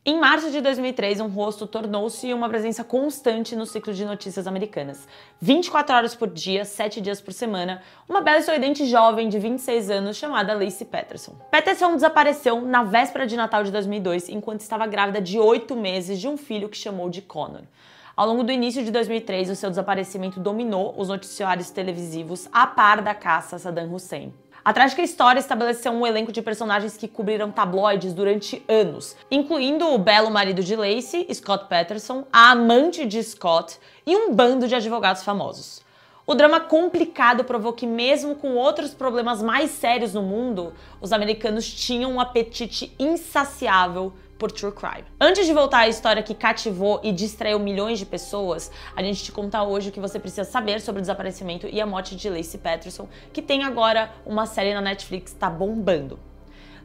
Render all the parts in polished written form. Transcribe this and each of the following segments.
Em março de 2003, um rosto tornou-se uma presença constante no ciclo de notícias americanas. 24 horas por dia, 7 dias por semana, uma bela e sorridente jovem de 26 anos chamada Laci Peterson. Peterson desapareceu na véspera de Natal de 2002, enquanto estava grávida de 8 meses de um filho que chamou de Connor. Ao longo do início de 2003, o seu desaparecimento dominou os noticiários televisivos a par da caça a Saddam Hussein. A trágica história estabeleceu um elenco de personagens que cobriram tabloides durante anos, incluindo o belo marido de Laci, Scott Peterson, a amante de Scott e um bando de advogados famosos. O drama complicado provou que, mesmo com outros problemas mais sérios no mundo, os americanos tinham um apetite insaciável por true crime. Antes de voltar à história que cativou e distraiu milhões de pessoas, a gente te conta hoje o que você precisa saber sobre o desaparecimento e a morte de Laci Peterson, que tem agora uma série na Netflix, tá bombando.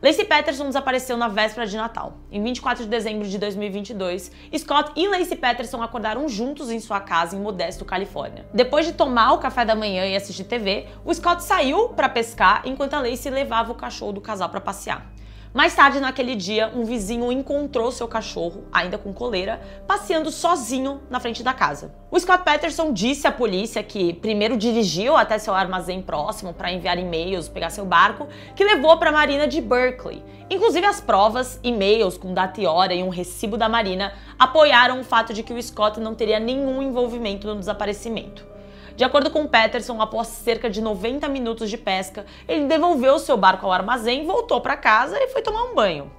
Laci Peterson desapareceu na véspera de Natal. Em 24 de dezembro de 2022, Scott e Laci Peterson acordaram juntos em sua casa em Modesto, Califórnia. Depois de tomar o café da manhã e assistir TV, o Scott saiu para pescar enquanto a Laci levava o cachorro do casal para passear. Mais tarde naquele dia, um vizinho encontrou seu cachorro, ainda com coleira, passeando sozinho na frente da casa. O Scott Peterson disse à polícia que primeiro dirigiu até seu armazém próximo para enviar e-mails, pegar seu barco, que levou para a Marina de Berkeley. Inclusive as provas, e-mails com data e hora e um recibo da Marina apoiaram o fato de que o Scott não teria nenhum envolvimento no desaparecimento. De acordo com Peterson, após cerca de 90 minutos de pesca, ele devolveu seu barco ao armazém, voltou para casa e foi tomar um banho.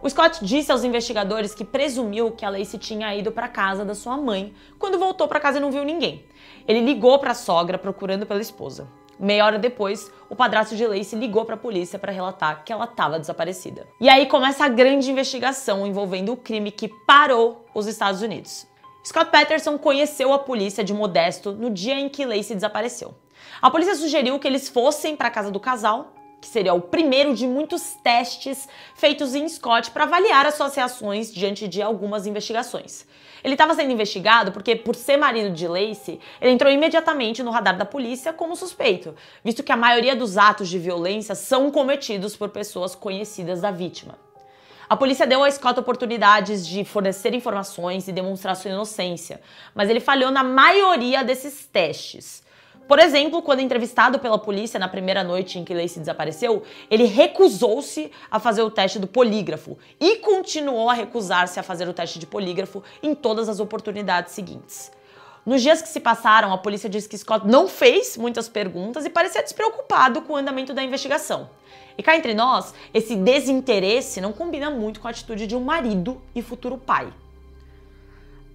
O Scott disse aos investigadores que presumiu que a Laci tinha ido para a casa da sua mãe quando voltou para casa e não viu ninguém. Ele ligou para a sogra procurando pela esposa. Meia hora depois, o padrasto de Laci ligou para a polícia para relatar que ela estava desaparecida. E aí começa a grande investigação envolvendo o crime que parou os Estados Unidos. Scott Peterson conheceu a polícia de Modesto no dia em que Laci desapareceu. A polícia sugeriu que eles fossem para a casa do casal, que seria o primeiro de muitos testes feitos em Scott para avaliar as suas reações diante de algumas investigações. Ele estava sendo investigado porque, por ser marido de Laci, ele entrou imediatamente no radar da polícia como suspeito, visto que a maioria dos atos de violência são cometidos por pessoas conhecidas da vítima. A polícia deu a Scott oportunidades de fornecer informações e demonstrar sua inocência, mas ele falhou na maioria desses testes. Por exemplo, quando entrevistado pela polícia na primeira noite em que Laci desapareceu, ele recusou-se a fazer o teste do polígrafo e continuou a recusar-se a fazer o teste de polígrafo em todas as oportunidades seguintes. Nos dias que se passaram, a polícia disse que Scott não fez muitas perguntas e parecia despreocupado com o andamento da investigação. E cá entre nós, esse desinteresse não combina muito com a atitude de um marido e futuro pai.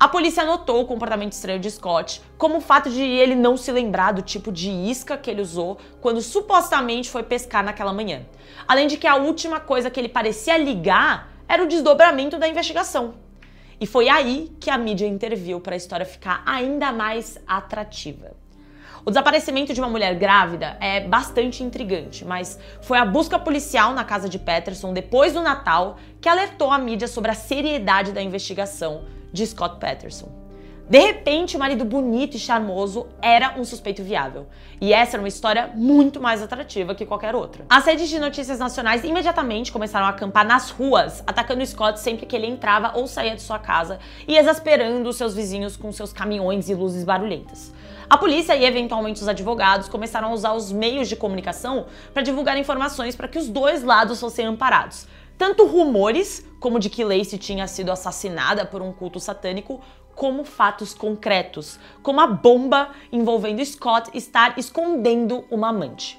A polícia notou o comportamento estranho de Scott, como o fato de ele não se lembrar do tipo de isca que ele usou quando supostamente foi pescar naquela manhã. Além de que a última coisa que ele parecia ligar era o desdobramento da investigação. E foi aí que a mídia interviu para a história ficar ainda mais atrativa. O desaparecimento de uma mulher grávida é bastante intrigante, mas foi a busca policial na casa de Peterson depois do Natal que alertou a mídia sobre a seriedade da investigação de Scott Peterson. De repente, o marido bonito e charmoso era um suspeito viável. E essa era uma história muito mais atrativa que qualquer outra. As redes de notícias nacionais imediatamente começaram a acampar nas ruas, atacando Scott sempre que ele entrava ou saía de sua casa e exasperando seus vizinhos com seus caminhões e luzes barulhentas. A polícia e eventualmente os advogados começaram a usar os meios de comunicação para divulgar informações para que os dois lados fossem amparados. Tanto rumores, como de que Laci tinha sido assassinada por um culto satânico, como fatos concretos, como a bomba envolvendo Scott estar escondendo uma amante.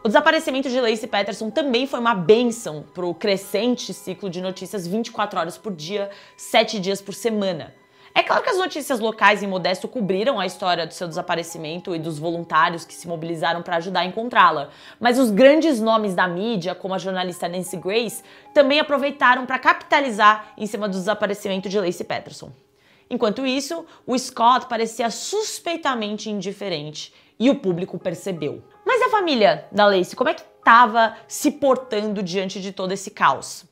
O desaparecimento de Laci Peterson também foi uma bênção para o crescente ciclo de notícias 24 horas por dia, 7 dias por semana. É claro que as notícias locais em Modesto cobriram a história do seu desaparecimento e dos voluntários que se mobilizaram para ajudar a encontrá-la, mas os grandes nomes da mídia, como a jornalista Nancy Grace, também aproveitaram para capitalizar em cima do desaparecimento de Laci Peterson. Enquanto isso, o Scott parecia suspeitamente indiferente e o público percebeu. Mas a família da Laci, como é que estava se portando diante de todo esse caos?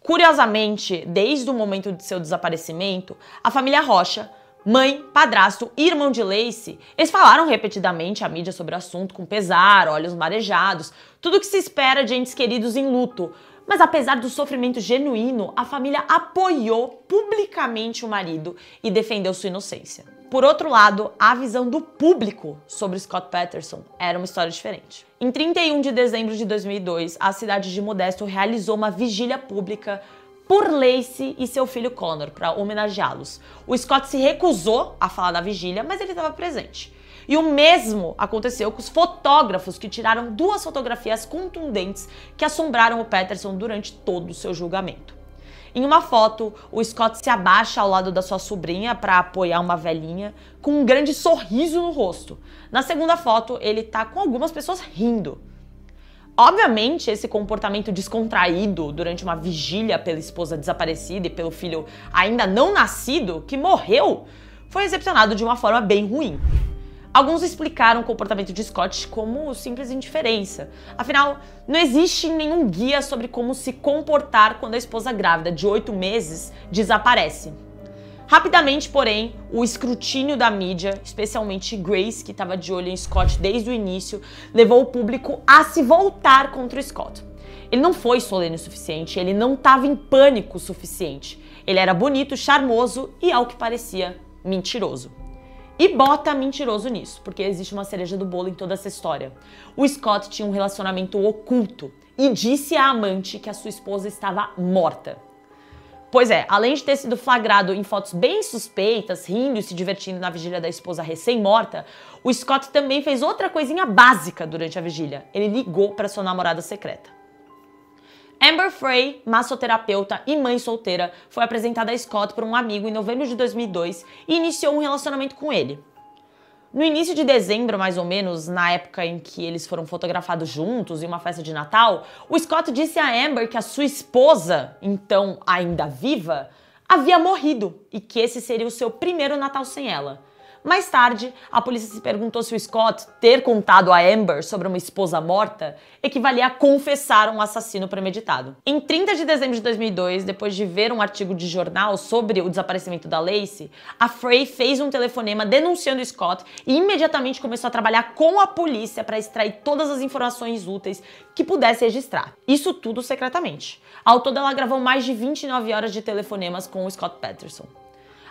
Curiosamente, desde o momento de seu desaparecimento, a família Rocha, mãe, padrasto e irmão de Laci, eles falaram repetidamente à mídia sobre o assunto com pesar, olhos marejados, tudo o que se espera de entes queridos em luto, Mas apesar do sofrimento genuíno, a família apoiou publicamente o marido e defendeu sua inocência. Por outro lado, a visão do público sobre Scott Peterson era uma história diferente. Em 31 de dezembro de 2002, a cidade de Modesto realizou uma vigília pública por Lacey e seu filho Connor, para homenageá-los. O Scott se recusou a falar da vigília, mas ele estava presente. E o mesmo aconteceu com os fotógrafos que tiraram 2 fotografias contundentes que assombraram o Peterson durante todo o seu julgamento. Em uma foto, o Scott se abaixa ao lado da sua sobrinha para apoiar uma velhinha, com um grande sorriso no rosto. Na segunda foto, ele tá com algumas pessoas rindo. Obviamente, esse comportamento descontraído durante uma vigília pela esposa desaparecida e pelo filho ainda não nascido, que morreu, foi recepcionado de uma forma bem ruim. Alguns explicaram o comportamento de Scott como simples indiferença. Afinal, não existe nenhum guia sobre como se comportar quando a esposa grávida de 8 meses desaparece. Rapidamente, porém, o escrutínio da mídia, especialmente Grace, que estava de olho em Scott desde o início, levou o público a se voltar contra o Scott. Ele não foi solene o suficiente, ele não estava em pânico o suficiente. Ele era bonito, charmoso e, ao que parecia, mentiroso. E bota mentiroso nisso, porque existe uma cereja do bolo em toda essa história. O Scott tinha um relacionamento oculto e disse à amante que a sua esposa estava morta. Pois é, além de ter sido flagrado em fotos bem suspeitas, rindo e se divertindo na vigília da esposa recém-morta, o Scott também fez outra coisinha básica durante a vigília. Ele ligou para sua namorada secreta. Amber Frey, massoterapeuta e mãe solteira, foi apresentada a Scott por um amigo em novembro de 2002 e iniciou um relacionamento com ele. No início de dezembro, mais ou menos, na época em que eles foram fotografados juntos em uma festa de Natal, o Scott disse a Amber que a sua esposa, então ainda viva, havia morrido e que esse seria o seu primeiro Natal sem ela. Mais tarde, a polícia se perguntou se o Scott ter contado a Amber sobre uma esposa morta equivalia a confessar um assassino premeditado. Em 30 de dezembro de 2002, depois de ver um artigo de jornal sobre o desaparecimento da Lacey, a Frey fez um telefonema denunciando o Scott e imediatamente começou a trabalhar com a polícia para extrair todas as informações úteis que pudesse registrar. Isso tudo secretamente. Ao todo, ela gravou mais de 29 horas de telefonemas com o Scott Peterson.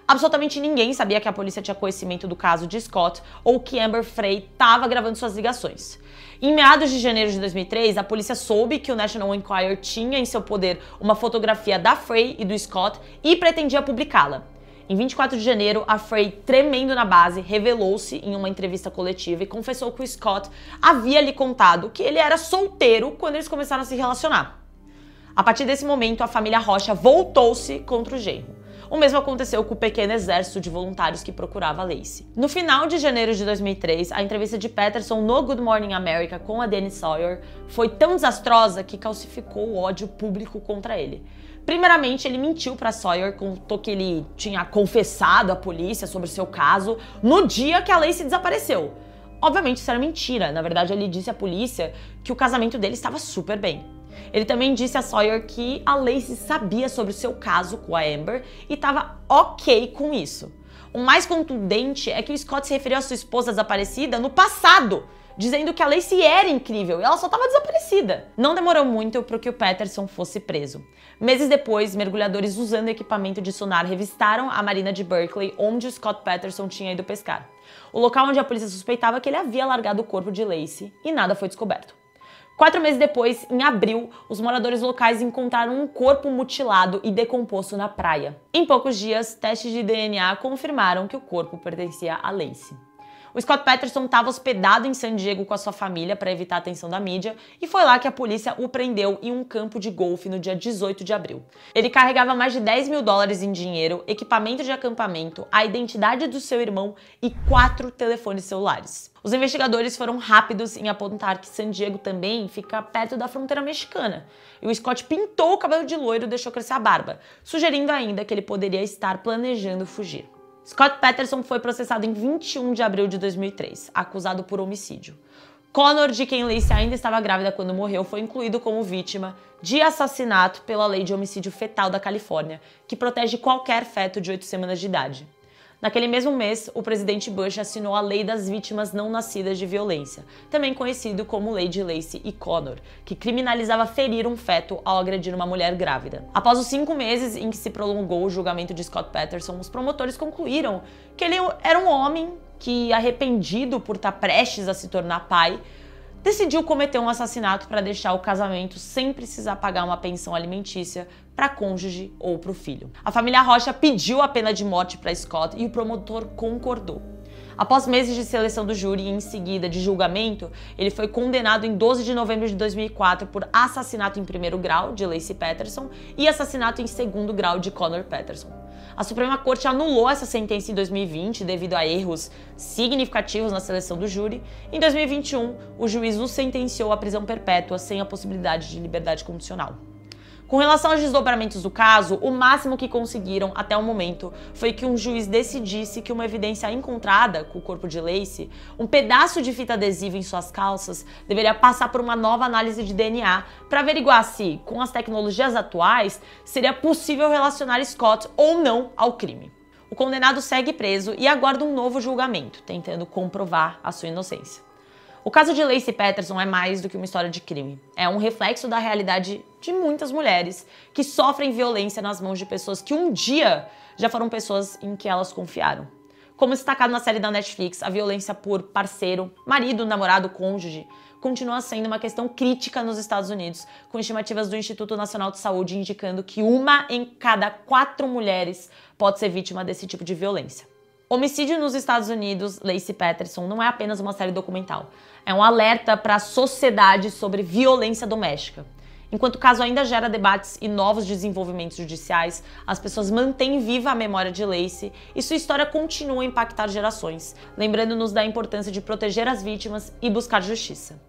Absolutamente ninguém sabia que a polícia tinha conhecimento do caso de Scott ou que Amber Frey estava gravando suas ligações. Em meados de janeiro de 2003, a polícia soube que o National Enquirer tinha em seu poder uma fotografia da Frey e do Scott e pretendia publicá-la. Em 24 de janeiro, a Frey, tremendo na base, revelou-se em uma entrevista coletiva e confessou que o Scott havia lhe contado que ele era solteiro quando eles começaram a se relacionar. A partir desse momento, a família Rocha voltou-se contra o genro. O mesmo aconteceu com o pequeno exército de voluntários que procurava a Lacey. No final de janeiro de 2003, a entrevista de Peterson no Good Morning America com a Danny Sawyer foi tão desastrosa que calcificou o ódio público contra ele. Primeiramente, ele mentiu para Sawyer, contou que ele tinha confessado à polícia sobre seu caso no dia que a Lacey desapareceu. Obviamente isso era mentira, na verdade ele disse à polícia que o casamento dele estava super bem. Ele também disse a Sawyer que a Lacey sabia sobre o seu caso com a Amber e estava ok com isso. O mais contundente é que o Scott se referiu à sua esposa desaparecida no passado, dizendo que a Lacey era incrível e ela só estava desaparecida. Não demorou muito para que o Peterson fosse preso. Meses depois, mergulhadores usando equipamento de sonar revistaram a marina de Berkeley, onde o Scott Peterson tinha ido pescar. O local onde a polícia suspeitava que ele havia largado o corpo de Lacey e nada foi descoberto. 4 meses depois, em abril, os moradores locais encontraram um corpo mutilado e decomposto na praia. Em poucos dias, testes de DNA confirmaram que o corpo pertencia a Lacey. O Scott Peterson estava hospedado em San Diego com a sua família para evitar a atenção da mídia e foi lá que a polícia o prendeu em um campo de golfe no dia 18 de abril. Ele carregava mais de $10 mil em dinheiro, equipamento de acampamento, a identidade do seu irmão e 4 telefones celulares. Os investigadores foram rápidos em apontar que San Diego também fica perto da fronteira mexicana. E o Scott pintou o cabelo de loiro e deixou crescer a barba, sugerindo ainda que ele poderia estar planejando fugir. Scott Peterson foi processado em 21 de abril de 2003, acusado por homicídio. Connor, de quem Lacey ainda estava grávida quando morreu, foi incluído como vítima de assassinato pela lei de homicídio fetal da Califórnia, que protege qualquer feto de 8 semanas de idade. Naquele mesmo mês, o presidente Bush assinou a Lei das Vítimas Não Nascidas de Violência, também conhecido como Lei de Lacey e Connor, que criminalizava ferir um feto ao agredir uma mulher grávida. Após os 5 meses em que se prolongou o julgamento de Scott Patterson, os promotores concluíram que ele era um homem que, arrependido por estar prestes a se tornar pai, decidiu cometer um assassinato para deixar o casamento sem precisar pagar uma pensão alimentícia para cônjuge ou para o filho. A família Rocha pediu a pena de morte para Scott e o promotor concordou. Após meses de seleção do júri e em seguida de julgamento, ele foi condenado em 12 de novembro de 2004 por assassinato em primeiro grau de Lacey Patterson e assassinato em segundo grau de Connor Patterson. A Suprema Corte anulou essa sentença em 2020 devido a erros significativos na seleção do júri. Em 2021, o juiz o sentenciou à prisão perpétua sem a possibilidade de liberdade condicional. Com relação aos desdobramentos do caso, o máximo que conseguiram até o momento foi que um juiz decidisse que uma evidência encontrada com o corpo de Lacey, um pedaço de fita adesiva em suas calças, deveria passar por uma nova análise de DNA para averiguar se, com as tecnologias atuais, seria possível relacionar Scott ou não ao crime. O condenado segue preso e aguarda um novo julgamento, tentando comprovar a sua inocência. O caso de Lacey Patterson é mais do que uma história de crime. É um reflexo da realidade de muitas mulheres que sofrem violência nas mãos de pessoas que um dia já foram pessoas em que elas confiaram. Como destacado na série da Netflix, a violência por parceiro, marido, namorado, cônjuge, continua sendo uma questão crítica nos Estados Unidos, com estimativas do Instituto Nacional de Saúde indicando que 1 em cada 4 mulheres pode ser vítima desse tipo de violência. Homicídio nos Estados Unidos, Lacey Patterson, não é apenas uma série documental. É um alerta para a sociedade sobre violência doméstica. Enquanto o caso ainda gera debates e novos desenvolvimentos judiciais, as pessoas mantêm viva a memória de Lacey e sua história continua a impactar gerações, lembrando-nos da importância de proteger as vítimas e buscar justiça.